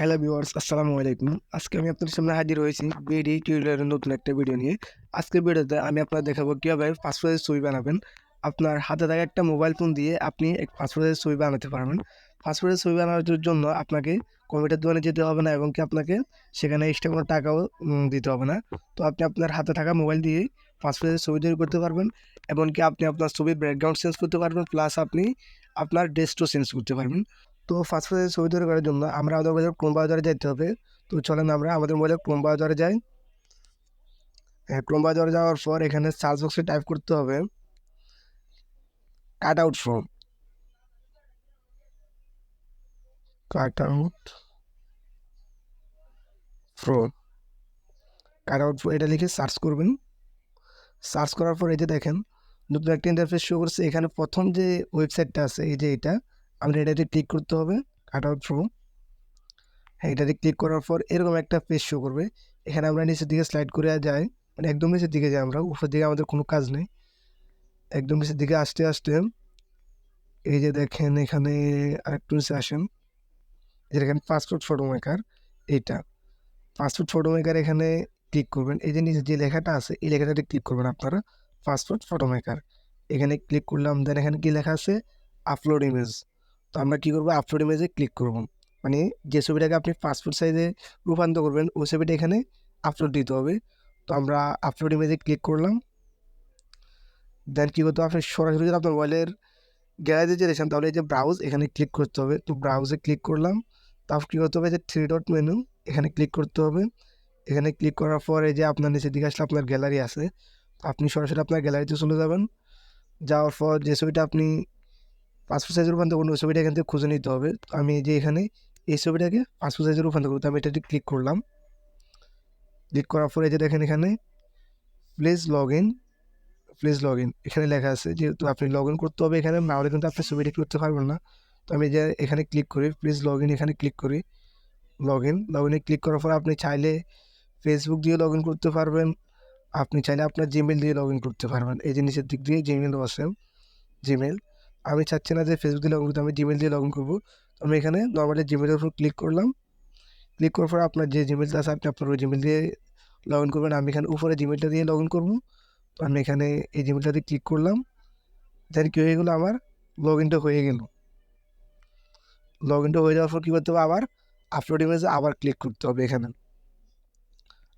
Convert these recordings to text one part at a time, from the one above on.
Hello viewers, আসসালামু আলাইকুম। আজকে আমি আপনাদের সামনে হাজির হয়েছি বিডি টিউটোরিয়ালের নতুন একটা ভিডিও নিয়ে। আজকের ভিডিওতে আমি আপনাদের দেখাবো কীভাবে পাসপোর্টের ছবি বানাবেন। আপনার হাতে থাকা একটা মোবাইল ফোন দিয়ে আপনি এক পাসপোর্টের ছবি বানাতে পারবেন। পাসপোর্টের ছবি বানানোর জন্য আপনাকে কম্পিউটার দোকানে যেতে হবে না এবং কি আপনাকে সেখানে এক্সট্রা কোনো টাকাও দিতে হবে না। তো আপনি আপনার হাতে থাকা মোবাইল দিয়েই পাসপোর্টের ছবি তৈরি করতে পারবেন। এমনকি আপনি আপনার ছবির ব্যাকগ্রাউন্ড চেঞ্জ করতে পারবেন, প্লাস আপনি আপনার ড্রেসটাও চেঞ্জ করতে পারবেন। তো পাসপোর্টের ছবি তৈরি করার জন্য আমরা আমাদের মোবাইলের ক্রোম ব্রাউজারে যেতে হবে। তো চলেন আমরা আমাদের মোবাইলের ক্রোম ব্রাউজারে যাই। ক্রোম ব্রাউজারে যাওয়ার পর এখানে সার্চ বক্সে টাইপ করতে হবে cut out from. Cut out from এটা লিখে সার্চ করবেন। সার্চ করার পর এই যে দেখেন নতুন একটা ইন্টারফেস শো করছে। এখানে প্রথম যে ওয়েবসাইটটা আছে এই যে এটা, আমরা এটাতে ক্লিক করতে হবে কাট আউট ফ্রম। হ্যাঁ, এটাতে ক্লিক করার পর এরকম একটা পেজ শো করবে। এখানে আমরা নিচের দিকে স্লাইড করে যাই, মানে একদম নিচের দিকে যাই, আমরা উপরের দিকে আমাদের কোনো কাজ নেই। একদম নিচের দিকে আসতে আসতে এই যে দেখেন এখানে আরেকটু নিচে আসেন, এই যে দেখেন পাসপোর্ট ফটো মেকার। এইটা পাসপোর্ট ফটো মেকার, এখানে ক্লিক করবেন। এই যে নিচে যে লেখাটা আছে এই লেখাটাতে ক্লিক করবেন আপনারা, পাসপোর্ট ফটো মেকার। এখানে ক্লিক করলাম, দেন এখানে কি লেখা আছে আপলোড ইমেজ। তো আমরা কী করবো, আপলোড ইমেজে ক্লিক করব। মানে যে ছবিটাকে আপনি পাসপোর্ট সাইজে রূপান্তর করবেন ওই ছবিটা এখানে আপলোড দিতে হবে। তো আমরা আপলোড ইমেজে ক্লিক করলাম। দেন কী করতে হবে, আপনি সরাসরি যদি আপনার মোবাইলের গ্যালারিতে যে দেখছেন তাহলে এই যে ব্রাউজ এখানে ক্লিক করতে হবে। তো ব্রাউজে ক্লিক করলাম, তারপর কী করতে হবে, যে থ্রি ডট মেনু এখানে ক্লিক করতে হবে। এখানে ক্লিক করার পরে যে আপনার নিচের দিকে আসলে আপনার গ্যালারি আছে, আপনি সরাসরি আপনার গ্যালারিতে চলে যাবেন। যাওয়ার পর যে ছবিটা আপনি পাসপোর্ট সাইজে রূপান্তর করুন ওই ছবিটা এখান থেকে খুঁজে নিতে হবে। তো আমি যে এখানে এই ছবিটাকে পাসপোর্ট সাইজে রূপান্তর করতে আমি এটাতে ক্লিক করলাম। ক্লিক করার পরে যে দেখেন এখানে প্লিজ লগ ইন এখানে লেখা আছে, যেহেতু আপনি লগ ইন করতে হবে এখানে, না হলে কিন্তু আপনি ছবিটা করতে পারবেন না। তো আমি যে এখানে ক্লিক করি, প্লিজ লগ ইন এখানে ক্লিক করি। লগ ইনে ক্লিক করার পর আপনি চাইলে ফেসবুক দিয়ে লগ ইন করতে পারবেন, আপনি চাইলে আপনার জিমেল দিয়ে লগ ইন করতে পারবেন। এই যে নিচের দিক দিয়ে জিমেলও আছে, জিমেল। আমি চাচ্ছি না যে ফেসবুক দিয়ে লগ ইন করতে, আমি জিমেল দিয়ে লগ ইন করবো। তো আমি এখানে নর্মালি জিমেলের উপর ক্লিক করলাম। ক্লিক করার পর আপনার যে জিমেলটা আছে আপনি আপনার ওই জিমেল দিয়ে লগ ইন করবেন। আমি এখানে উপরে জিমেলটা দিয়ে লগ ইন করবো। তো আমি এখানে এই জিমেলটা দিয়ে ক্লিক করলাম। দেন কী হয়ে গেলো, আমার লগ ইনটা হয়ে গেল। লগ ইনটা হয়ে যাওয়ার পর কী করতে হবে, আবার আপলোড ইমেজে আবার ক্লিক করতে হবে। এখানে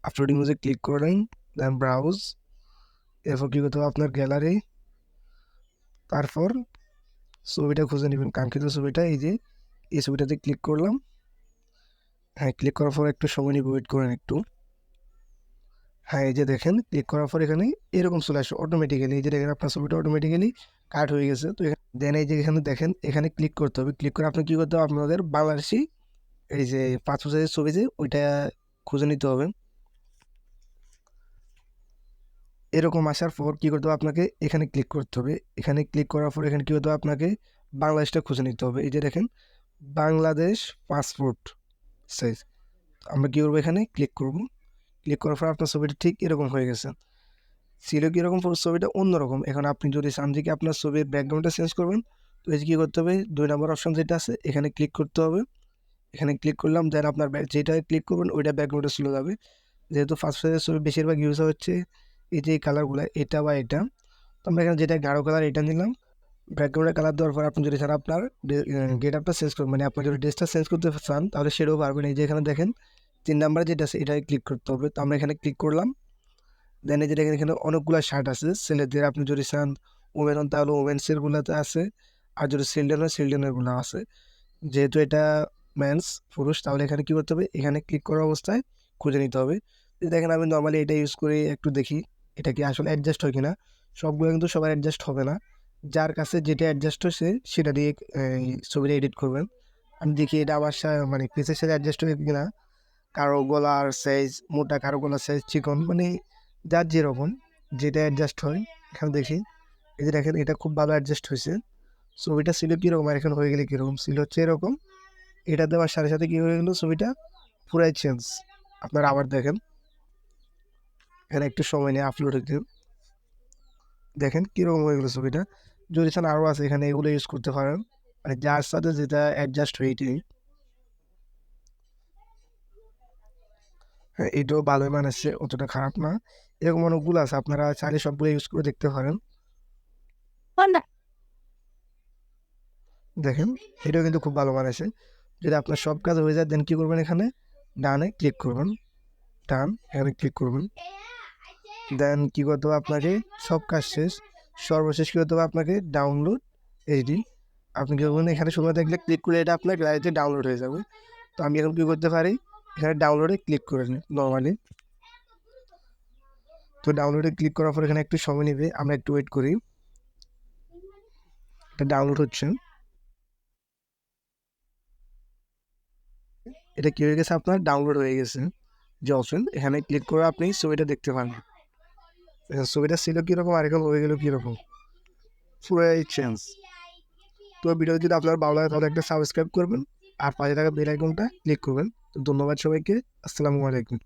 আপলোড ইমেজে ক্লিক করলেন, দেন ব্রাউজ, এরপর কী করতে হবে আপনার গ্যালারি, তারপর ছবিটা খুঁজে নেবেন কাঙ্ক্ষিত ছবিটা। এই যে এই ছবিটাতে ক্লিক করলাম। হ্যাঁ, ক্লিক করার পর একটু সময় নিয়ে ওয়েট করেন একটু। হ্যাঁ, এই যে দেখেন ক্লিক করার পর এখানে এরকম চলে আসে অটোমেটিক্যালি। এই যে দেখেন আপনার ছবিটা অটোমেটিক্যালি কাট হয়ে গেছে। তো দেন এই যে এখানে দেখেন এখানে ক্লিক করতে হবে। ক্লিক করে আপনি কী করতে হবে, আপনাদের বাংলাদেশি এই যে পাসপোর্ট সাইজের ছবি যে ওইটা খুঁজে নিতে হবে। এরকম আসার পর কী করতে হবে, আপনাকে এখানে ক্লিক করতে হবে। এখানে ক্লিক করার পর এখানে কী করতে হবে, আপনাকে বাংলাদেশটা খুঁজে নিতে হবে। এই যে দেখেন বাংলাদেশ পাসপোর্ট সাইজ। আমরা কী করবো, এখানে ক্লিক করব। ক্লিক করার পর আপনার ছবিটা ঠিক এরকম হয়ে গেছে। ছিল কীরকম, ছবিটা অন্যরকম। এখন আপনি যদি চান যে কি আপনার ছবির ব্যাকগ্রাউন্ডটা চেঞ্জ করবেন, তো এই যে কী করতে হবে, 2 নম্বর অপশন যেটা আছে এখানে ক্লিক করতে হবে। এখানে ক্লিক করলাম, দেন আপনার যেটায় ক্লিক করবেন ওইটা ব্যাকগ্রাউন্ডে চলে যাবে। যেহেতু ফার্স্ট সাইজের ছবি বেশিরভাগ ইউজ হচ্ছে এই যে এই কালারগুলো, এটা বা এটা। তো আমরা এখানে যেটা গাঢ় কালার এটা নিলাম। ব্যাকগ্রাউন্ডের কালার দেওয়ার পর আপনি যদি চান আপনার গেট আপটা চেঞ্জ করবেন, মানে আপনি যদি ড্রেসটা চেঞ্জ করতে চান তাহলে সেটাও পারবেন। এই যে এখানে দেখেন 3 নাম্বারে যেটা আছে এটাই ক্লিক করতে হবে। তো আমরা এখানে ক্লিক করলাম। দেন এই যে দেখেন এখানে অনেকগুলো শার্ট আছে ছেলেদের, আপনি যদি চান ওমেন হন তাহলে ওমেন্সেরগুলোতে আছে, আর যদি চিলড্রেন হয় চিলড্রেনেরগুলো আছে। যেহেতু এটা মেন্স পুরুষ, তাহলে এখানে কী করতে হবে, এখানে ক্লিক করা অবস্থায় খুঁজে নিতে হবে। দেখেন আমি নর্মালি এটা ইউজ করে একটু দেখি এটা কি আসলে অ্যাডজাস্ট হয় কিনা। সবগুলো কিন্তু সবার অ্যাডজাস্ট হবে না, যার কাছে যেটা অ্যাডজাস্ট হয়েছে সেটা দিয়ে এই ছবিটা এডিট করবেন। আমি দেখি এটা আমার মানে পিসের সাথে অ্যাডজাস্ট হয় কিনা। কারো গলার সাইজ মোটা, কারো গলার সাইজ চিকন, মানে যার যেরকম যেটা অ্যাডজাস্ট হয়। এখানে দেখি এই যে দেখেন এটা খুব ভালো অ্যাডজাস্ট হয়েছে। ছবিটা ছিল কীরকম আর এখন হয়ে গেলে কীরকম, ছিল হচ্ছে এরকম। এটা দেওয়ার সাথে সাথে কী হয়ে গেলো, ছবিটা পুরাই চেঞ্জ। আপনারা আবার দেখেন এখানে একটু সময় নিয়ে আপলোড হতে দেখেন কীরকম হয়ে গেলো ছবিটা। যদি চান আরও আছে এখানে, এগুলো ইউজ করতে পারেন, মানে যার সাথে যেটা অ্যাডজাস্ট হয়ে এটাই। হ্যাঁ, এটাও ভালোই মানাচ্ছে, অতটা খারাপ না। এরকম অনেকগুলো আছে, আপনারা চাইলে সবগুলো ইউজ করে দেখতে পারেন। দেখেন এটাও কিন্তু খুব ভালো মানাচ্ছে। যদি আপনার সব কাজ হয়ে যায় দেন কি করবেন, এখানে ডানে ক্লিক করবেন, ডান এখানে ক্লিক করবেন। দেন কি করতে হবে আপনাকে, সব কাজ শেষ, সর্বশেষ কি করতে হবে আপনাকে, ডাউনলোড এইচডি। আপনি কি করবেন, এখানে সময় দেখলে ক্লিক করে এটা আপনার গ্যালারিতে ডাউনলোড হয়ে যাবে। তো আমি এখন কী করতে পারি, এখানে ডাউনলোডে ক্লিক করে নিই নর্মালি। তো ডাউনলোডে ক্লিক করার পর এখানে একটু সময় নেবে, আমরা একটু ওয়েট করি, এটা ডাউনলোড হচ্ছে। এটা কি হয়ে গেছে, আপনার ডাউনলোড হয়ে গেছে যে অপশন, এখানে ক্লিক করে আপনি ছবিটা দেখতে পারেন। ছবিটা ছিল কীরকম আর এখন হয়ে গেল কীরকম, পুরোই চেঞ্জ। তো ভিডিও যদি আপনার ভালো লাগে তাহলে একটা সাবস্ক্রাইব করবেন আর পাশে থাকা বেল আইকনটা ক্লিক করবেন। তো ধন্যবাদ সবাইকে, আসসালামু আলাইকুম।